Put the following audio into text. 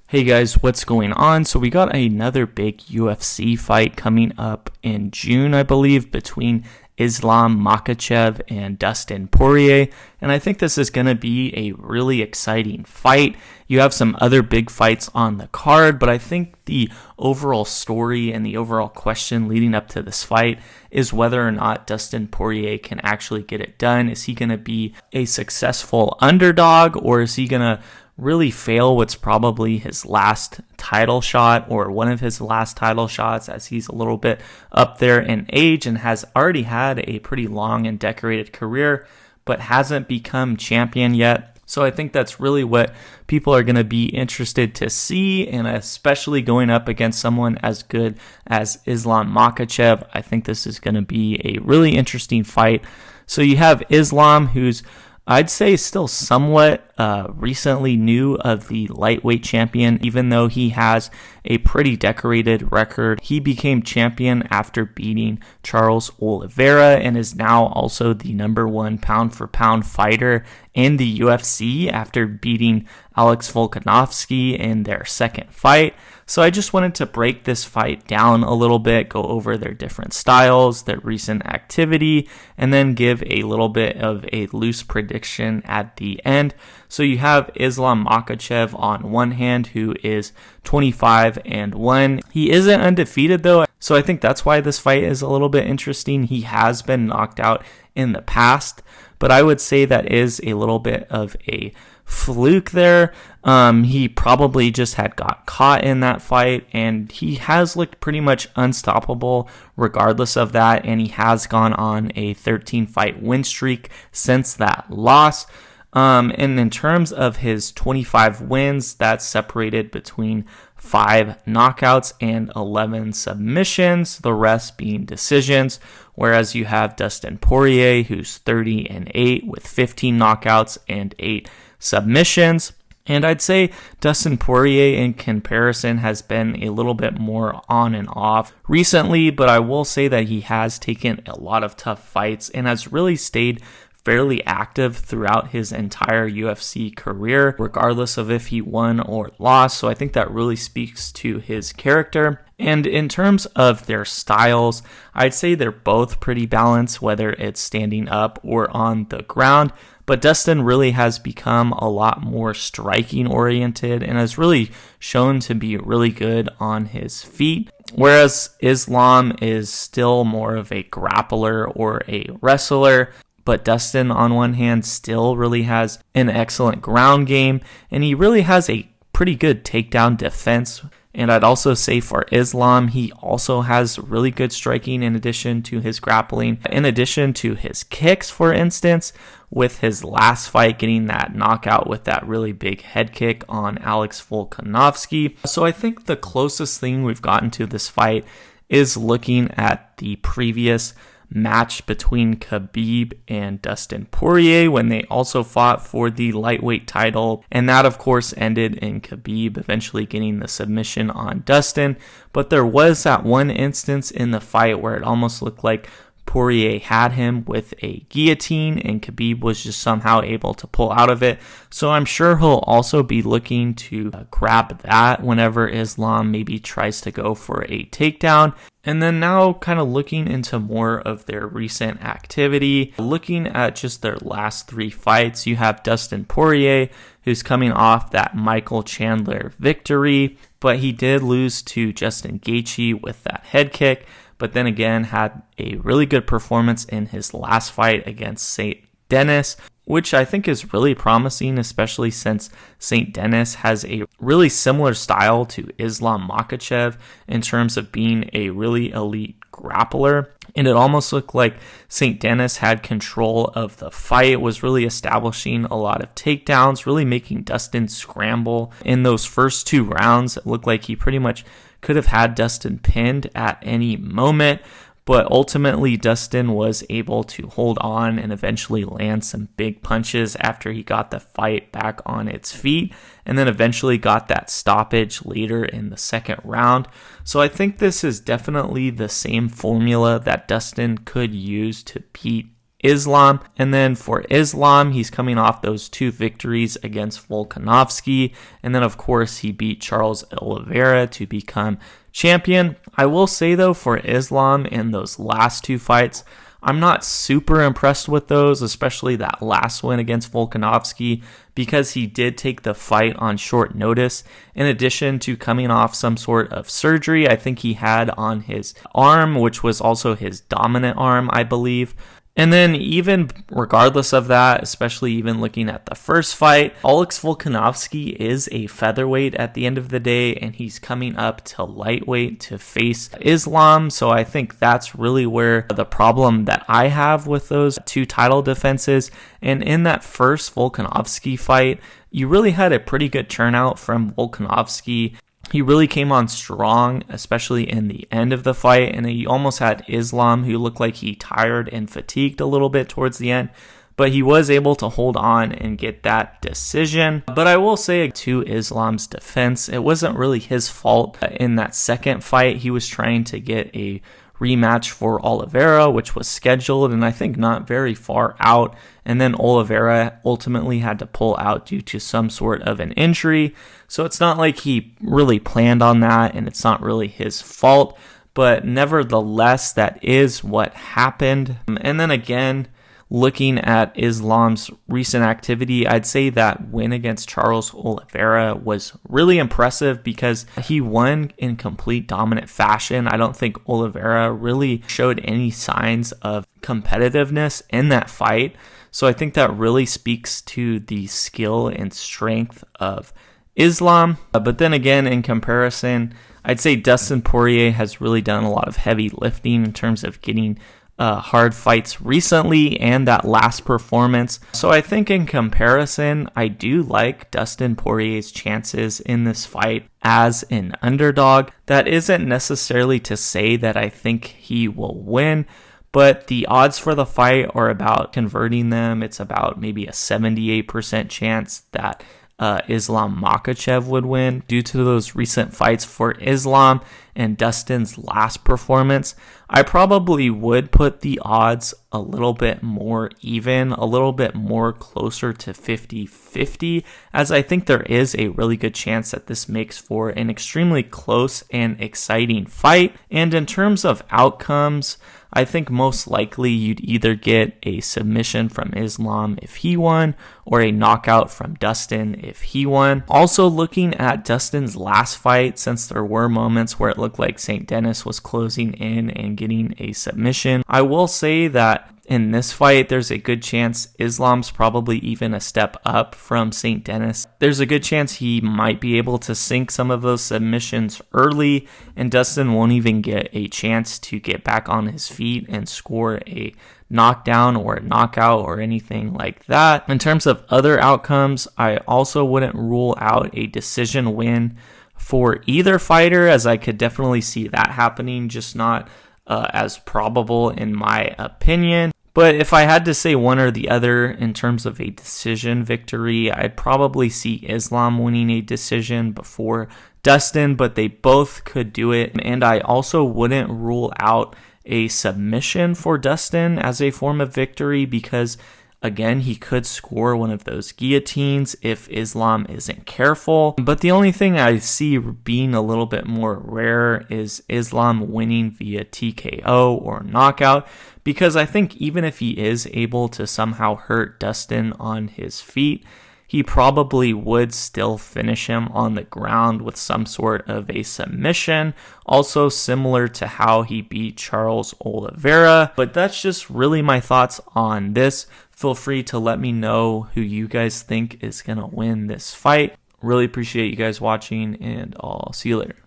Hey guys, what's going on? So we got another big UFC fight coming up in June, I believe, between Islam Makhachev and Dustin Poirier. And I think this is going to be a really exciting fight. You have some other big fights on the card, but I think the overall story and the overall question leading up to this fight is whether or not Dustin Poirier can actually get it done. Is he going to be a successful underdog, or is he going to really fail what's probably his last title shot, or one of his last title shots, as he's a little bit up there in age and has already had a pretty long and decorated career, but hasn't become champion yet. So I think that's really what people are going to be interested to see, and especially going up against someone as good as Islam Makhachev. I think this is going to be a really interesting fight. So you have Islam, who's I'd say still somewhat recently new of the lightweight champion, even though he has a pretty decorated record. He became champion after beating Charles Oliveira and is now also the #1 pound-for-pound fighter in the UFC after beating Alex Volkanovski in their second fight. So I just wanted to break this fight down a little bit, go over their different styles, their recent activity, and then give a little bit of a loose prediction at the end. So you have Islam Makhachev on one hand, who is 25-1. He isn't undefeated though, so I think that's why this fight is a little bit interesting. He has been knocked out in the past, but I would say that is a little bit of a fluke there. He probably just had got caught in that fight, and he has looked pretty much unstoppable regardless of that, and he has gone on a 13-fight win streak since that loss. And in terms of his 25 wins, that's separated between 5 knockouts and 11 submissions, the rest being decisions, whereas you have Dustin Poirier, who's 30-8 with 15 knockouts and 8 submissions. And I'd say Dustin Poirier in comparison has been a little bit more on and off recently, but I will say that he has taken a lot of tough fights and has really stayed fairly active throughout his entire UFC career, regardless of if he won or lost. So I think that really speaks to his character. And in terms of their styles, I'd say they're both pretty balanced, whether it's standing up or on the ground. But Dustin really has become a lot more striking oriented and has really shown to be really good on his feet, whereas Islam is still more of a grappler or a wrestler. But Dustin, on one hand, still really has an excellent ground game, and he really has a pretty good takedown defense. And I'd also say for Islam, he also has really good striking in addition to his grappling, in addition to his kicks, for instance, with his last fight getting that knockout with that really big head kick on Alex Volkanovski. So I think the closest thing we've gotten to this fight is looking at the previous match between Khabib and Dustin Poirier when they also fought for the lightweight title, and that of course ended in Khabib eventually getting the submission on Dustin. But there was that one instance in the fight where it almost looked like Poirier had him with a guillotine and Khabib was just somehow able to pull out of it. So I'm sure he'll also be looking to grab that whenever Islam maybe tries to go for a takedown. And then now kind of looking into more of their recent activity, looking at just their last 3 fights, you have Dustin Poirier, who's coming off that Michael Chandler victory, but he did lose to Justin Gaethje with that head kick, but then again had a really good performance in his last fight against St. Denis, which I think is really promising, especially since St. Denis has a really similar style to Islam Makhachev in terms of being a really elite grappler. And it almost looked like St. Denis had control of the fight, was really establishing a lot of takedowns, really making Dustin scramble. In those first 2 rounds, it looked like he pretty much could have had Dustin pinned at any moment. But ultimately, Dustin was able to hold on and eventually land some big punches after he got the fight back on its feet, and then eventually got that stoppage later in the second round. So I think this is definitely the same formula that Dustin could use to beat Islam. And then for Islam, he's coming off those 2 victories against Volkanovski. And then, of course, he beat Charles Oliveira to become champion. I will say, though, for Islam in those last 2 fights, I'm not super impressed with those, especially that last win against Volkanovski, because he did take the fight on short notice. In addition to coming off some sort of surgery, I think he had on his arm, which was also his dominant arm, I believe. And then even regardless of that, especially even looking at the first fight, Alex Volkanovski is a featherweight at the end of the day, and he's coming up to lightweight to face Islam. So I think that's really where the problem that I have with those 2 title defenses. And in that first Volkanovski fight, you really had a pretty good turnout from Volkanovski. He really came on strong, especially in the end of the fight, and he almost had Islam, who looked like he tired and fatigued a little bit towards the end, but he was able to hold on and get that decision. But I will say, to Islam's defense, it wasn't really his fault. In that second fight, he was trying to get a rematch for Oliveira, which was scheduled and I think not very far out, and then Oliveira ultimately had to pull out due to some sort of an injury. So it's not like he really planned on that, and it's not really his fault, but nevertheless, that is what happened. And then again, looking at Islam's recent activity, I'd say that win against Charles Oliveira was really impressive because he won in complete dominant fashion. I don't think Oliveira really showed any signs of competitiveness in that fight. So I think that really speaks to the skill and strength of Islam. But then again, in comparison, I'd say Dustin Poirier has really done a lot of heavy lifting in terms of getting hard fights recently and that last performance. So I think in comparison, I do like Dustin Poirier's chances in this fight as an underdog. That isn't necessarily to say that I think he will win, but the odds for the fight are about converting them. It's about maybe a 78% chance that Islam Makhachev would win due to those recent fights for Islam and Dustin's last performance. I probably would put the odds a little bit more even, a little bit more closer to 50-50, as I think there is a really good chance that this makes for an extremely close and exciting fight. And in terms of outcomes, I think most likely you'd either get a submission from Islam if he won, or a knockout from Dustin if he won. Also, looking at Dustin's last fight, since there were moments where it looked like St. Denis was closing in and getting a submission, I will say that in this fight, there's a good chance Islam's probably even a step up from St. Denis. There's a good chance he might be able to sink some of those submissions early, and Dustin won't even get a chance to get back on his feet and score a knockdown or a knockout or anything like that. In terms of other outcomes, I also wouldn't rule out a decision win for either fighter, as I could definitely see that happening, just not as probable in my opinion. But if I had to say one or the other in terms of a decision victory, I'd probably see Islam winning a decision before Dustin, but they both could do it. And I also wouldn't rule out a submission for Dustin as a form of victory because, again, he could score one of those guillotines if Islam isn't careful. But the only thing I see being a little bit more rare is Islam winning via TKO or knockout, because I think even if he is able to somehow hurt Dustin on his feet, he probably would still finish him on the ground with some sort of a submission, also similar to how he beat Charles Oliveira. But that's just really my thoughts on this. Feel free to let me know who you guys think is going to win this fight. Really appreciate you guys watching, and I'll see you later.